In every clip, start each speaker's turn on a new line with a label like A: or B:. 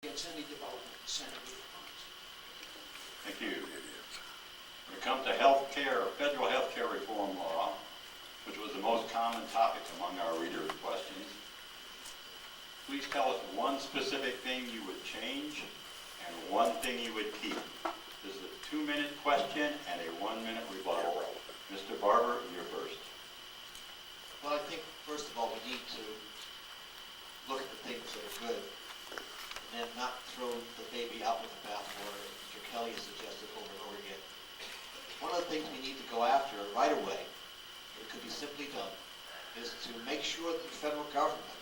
A: against any development in Santa Rita Farms.
B: Thank you. When it comes to healthcare, federal healthcare reform law, which was the most common topic among our readers' questions, please tell us one specific thing you would change and one thing you would keep. This is a 2-minute question and a 1-minute rebuttal. Mr. Barber, you're first.
C: Well, I think, first of all, we need to look at the things that are good and not throw the baby out with the bathwater, as Mr. Kelly has suggested over and over again. One of the things we need to go after right away, it could be simply done, is to make sure that the federal government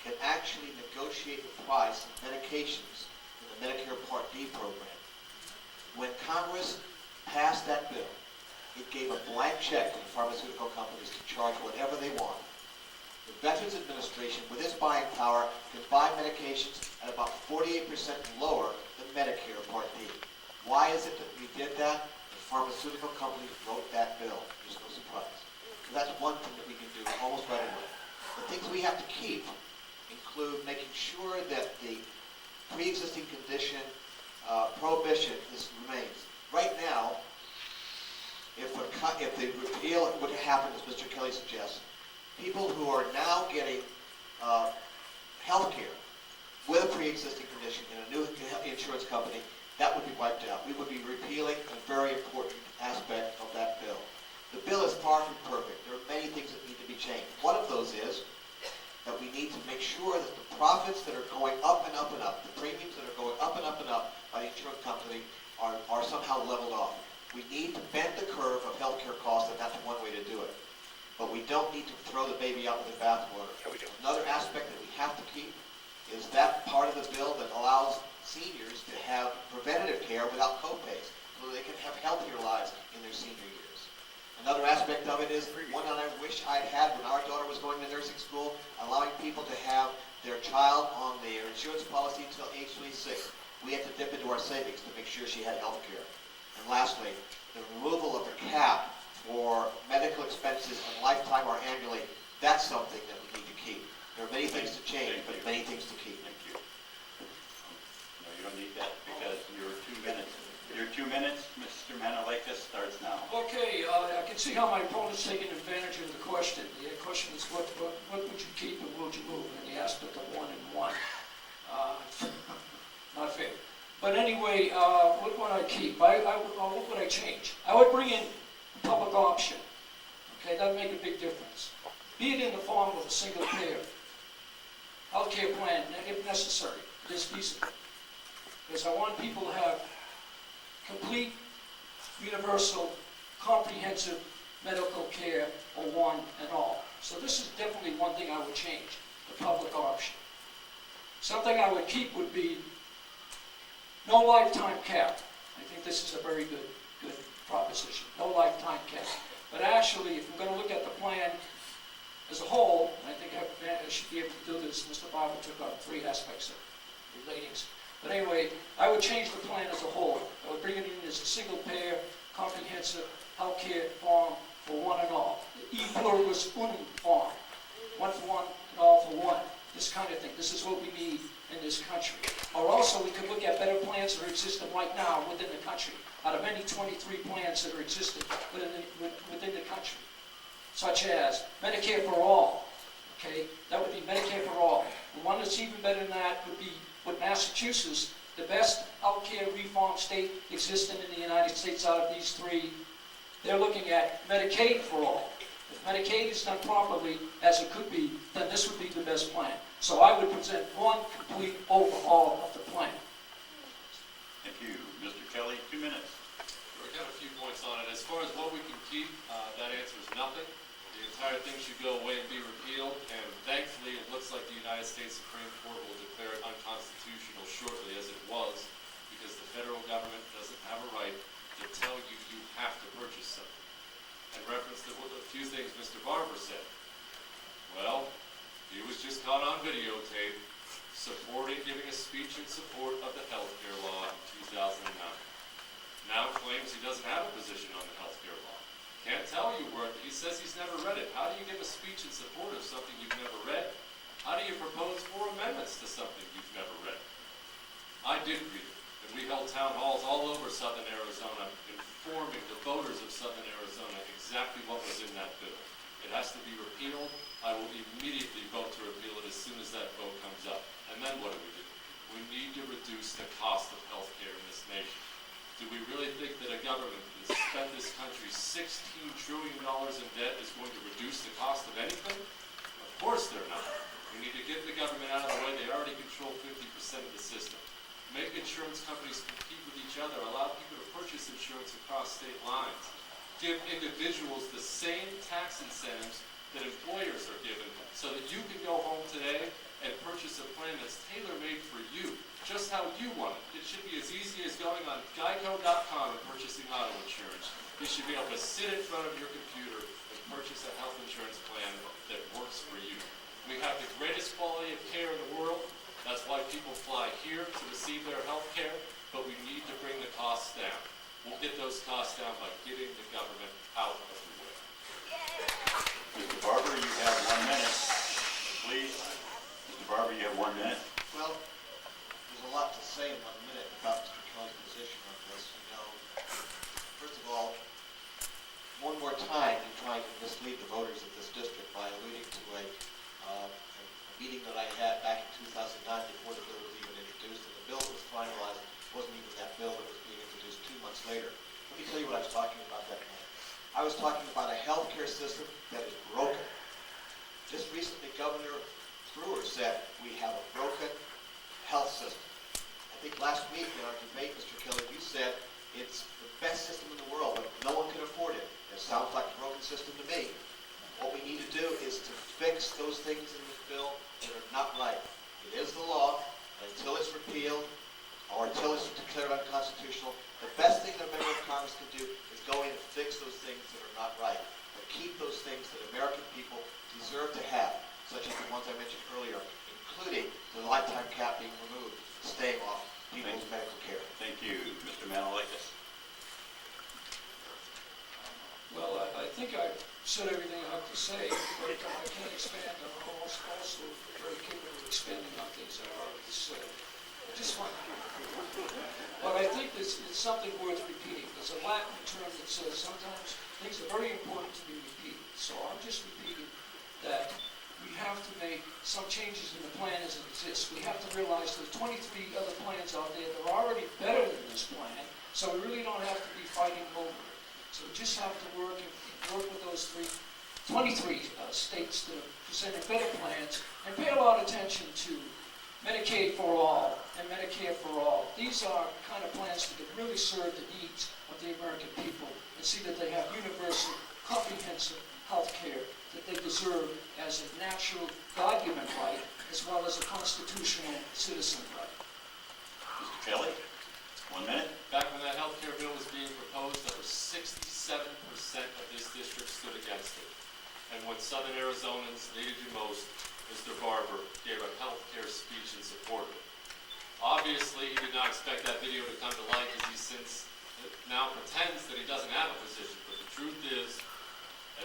C: can actually negotiate the price of medications in the Medicare Part D program. When Congress passed that bill, it gave a blank check to the pharmaceutical companies to charge whatever they want. The Veterans Administration, with its buying power, can buy medications at about 48% lower than Medicare Part D. Why is it that we did that? The pharmaceutical companies wrote that bill. There's no surprise. So that's one thing that we can do almost right away. The things we have to keep include making sure that the pre-existing condition prohibition remains. Right now, if the repeal would happen, as Mr. Kelly suggests, people who are now getting health care with a pre-existing condition in a new insurance company, that would be wiped out. We would be repealing a very important aspect of that bill. The bill is far from perfect. There are many things that need to be changed. One of those is that we need to make sure that the profits that are going up and up and up, the premiums that are going up and up and up by the insurance company are somehow leveled off. We need to bend the curve of healthcare costs, and that's one way to do it. But we don't need to throw the baby out with the bathwater. Another aspect that we have to keep is that part of the bill that allows seniors to have preventative care without copays, so they can have healthier lives in their senior years. Another aspect of it is one that I wish I'd had when our daughter was going to nursing school, allowing people to have their child on their insurance policy until age 26. We had to dip into our savings to make sure she had health care. And lastly, the removal of the cap for medical expenses and lifetime or annually, that's something that we need to keep. There are many things to change, but many things to keep.
B: Thank you. No, you don't need that because your 2 minutes. Your 2 minutes, Mr. Manalakis, starts now.
A: Okay, I can see how my opponent's taking advantage of the question. The question is what would you keep and what would you move? And he asked it to 1 and 1. Not fair. But anyway, what would I keep? What would I change? I would bring in public option. Okay, that would make a big difference. Be it in the form of a single payer healthcare plan, if necessary, it is feasible. Because I want people to have complete, universal, comprehensive medical care for one and all. So this is definitely one thing I would change, the public option. Something I would keep would be no lifetime cap. I think this is a very good proposition, no lifetime cap. But actually, if we're going to look at the plan as a whole, and I think I should be able to do this, Mr. Barber took on 3 aspects of relatings. But anyway, I would change the plan as a whole. I would bring it in as a single payer, comprehensive health care farm for one and all. The e pluribus unum farm. One for one and all for one. This kind of thing. This is what we need in this country. Or also we could look at better plans that are existing right now within the country. Out of any 23 plans that are existing within the country. Such as Medicare for all. Okay, that would be Medicare for all. The one that's even better than that would be with Massachusetts, the best healthcare reform state existing in the United States out of these 3. They're looking at Medicaid for all. If Medicaid is done properly, as it could be, then this would be the best plan. So I would present one complete overhaul of the plan.
B: Thank you. Mr. Kelly, 2 minutes.
D: I've got a few points on it. As far as what we can keep, that answer is nothing. The entire thing should go away and be repealed, and thankfully it looks like the United States Supreme Court will declare it unconstitutional shortly, as it was, because the federal government doesn't have a right to tell you you have to purchase something. In reference to a few things Mr. Barber said. Well, he was just caught on videotape giving a speech in support of the health care law in 2009. Now claims he doesn't have a position on the health care law. Can't tell you where, he says he's never read it. How do you give a speech in support of something you've never read? How do you propose 4 amendments to something you've never read? did read it, and we held town halls all over southern Arizona, informing the voters of southern Arizona exactly what was in that bill. It has to be repealed. I will immediately vote to repeal it as soon as that vote comes up. And then what do? We need to reduce the cost of health care in this nation. Do we really think that a government that spent this country $16 trillion in debt is going to reduce the cost of anything? Of course they're not. We need to get the government out of the way. They already control 50% of the system. Make insurance companies compete with each other. Allow people to purchase insurance across state lines. Give individuals the same tax incentives that employers are given so that you can go home today and purchase a plan that's tailor-made for you, just how you want it. It should be as easy as going on Geico.com and purchasing auto insurance. You should be able to sit in front of your computer and purchase a health insurance plan that works for you. We have the greatest quality of care in the world. That's why people fly here to receive their health care, but we need to bring the costs down. We'll get those costs down by getting the government out of the way.
B: Mr. Barber, you have 1 minute, please. Mr. Barber, you have 1 minute.
C: Well, there's a lot to say in 1 minute about Mr. Kelly's position on this. You know, first of all, one more time, you're trying to mislead the voters of this district by alluding to a meeting that I had back in 2009 before the bill was even introduced, and the bill was finalized. It wasn't even that bill that was being introduced 2 months later. Let me tell you what I was talking about that night. I was talking about a healthcare system that is broken. Just recently, Governor Brewer said we have a broken health system. I think last week in our debate, Mr. Kelly, you said it's the best system in the world, but no one can afford it. It sounds like a broken system to me. What we need to do is to fix those things in this bill that are not right. It is the law, and until it's repealed or until it's declared unconstitutional, the best thing that a member of Congress can do is go in and fix those things that are not right, but keep those things that American people deserve to have, such as the ones I mentioned earlier, including the lifetime cap being removed, staying off people's medical care.
B: Thank you. Mr. Manalakis.
A: Well, I think I've said everything I have to say, but I can expand. I'm also very capable of expanding on things that I already said. Just one. But I think it's something worth repeating. There's a Latin term that says sometimes things are very important to be repeated. So I'm just repeating that we have to make some changes in the plan as it exists. We have to realize there's 23 other plans out there that are already better than this plan, so we really don't have to be fighting over it. So we just have to work with those 23 states that are presenting better plans and pay a lot of attention to Medicaid for all and Medicare for all. These are kind of plans that can really serve the needs of the American people and see that they have universal, comprehensive health care that they deserve as a natural God-given right as well as a constitutional citizen right.
B: Mr. Kelly, 1 minute.
D: Back when that health care bill was being proposed, over 67% of this district stood against it. And when Southern Arizonans needed you most, Mr. Barber gave a health care speech in support of it. Obviously, he did not expect that video to come to light because he since now pretends that he doesn't have a position. But the truth is,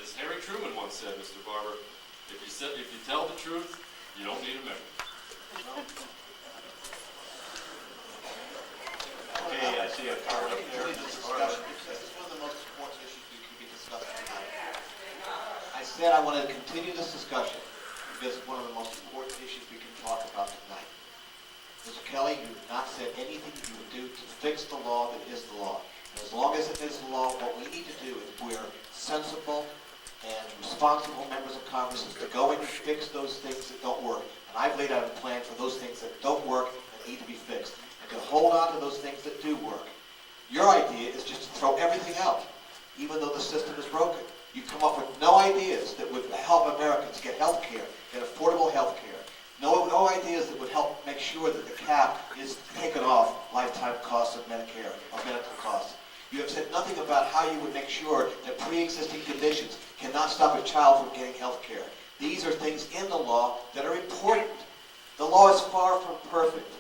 D: as Harry Truman once said, Mr. Barber, if you tell the truth, you don't need a memory.
B: Okay, I see a card up there.
C: This discussion, because this is one of the most important issues we can be discussing tonight. I said I wanted to continue this discussion because it's one of the most important issues we can talk about tonight. Mr. Kelly, you have not said anything you would do to fix the law that is the law. And as long as it is the law, what we need to do is we're sensible and responsible members of Congress is to go in and fix those things that don't work. And I've laid out a plan for those things that don't work and need to be fixed. And to hold on to those things that do work. Your idea is just to throw everything out, even though the system is broken. You come up with no ideas that would help Americans get health care, get affordable health care. No ideas that would help make sure that the cap is taken off lifetime costs of Medicare or medical costs. You have said nothing about how you would make sure that pre-existing conditions cannot stop a child from getting health care. These are things in the law that are important. The law is far from perfect,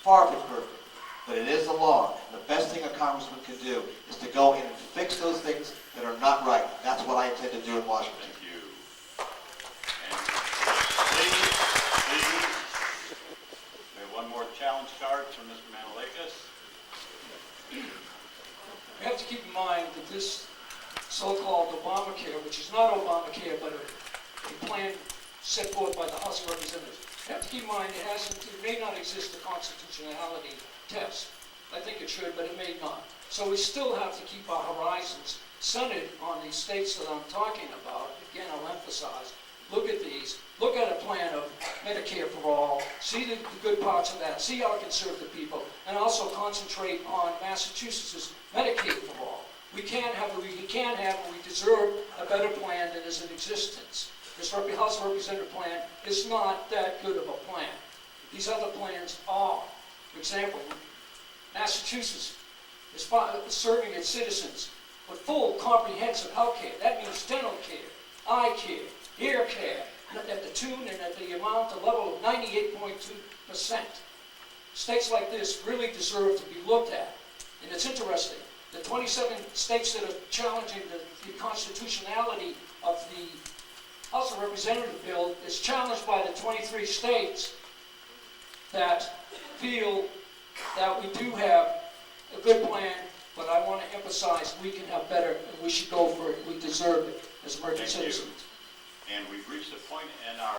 C: but it is the law. And the best thing a congressman can do is to go in and fix those things that are not right. That's what I intend to do in Washington.
B: Thank you. And please, we have one more challenge. challenge cards from Mr. Manalakis.
A: We have to keep in mind that this so-called Obamacare, which is not Obamacare, but a plan set forth by the House of Representatives, you have to keep in mind it may not exist a constitutionality test. I think it should, but it may not. So we still have to keep our horizons centered on these states that I'm talking about. Again, I'll emphasize, look at these, look at a plan of Medicare for all, see the good parts of that, see how it can serve the people, and also concentrate on Massachusetts' Medicaid for all. We can have, and we deserve a better plan than is in existence. This House of Representative plan is not that good of a plan. These other plans are. For example, Massachusetts is serving its citizens with full comprehensive health care. That means dental care, eye care, ear care, at the tune and at the amount, the level of 98.2%. States like this really deserve to be looked at. And it's interesting, the 27 states that are challenging the constitutionality of the House of Representative bill is challenged by the 23 states that feel that we do have a good plan, but I want to emphasize we can have better, and we should go for it. We deserve it as American
B: Thank you.
A: citizens.
B: And we've reached a point in our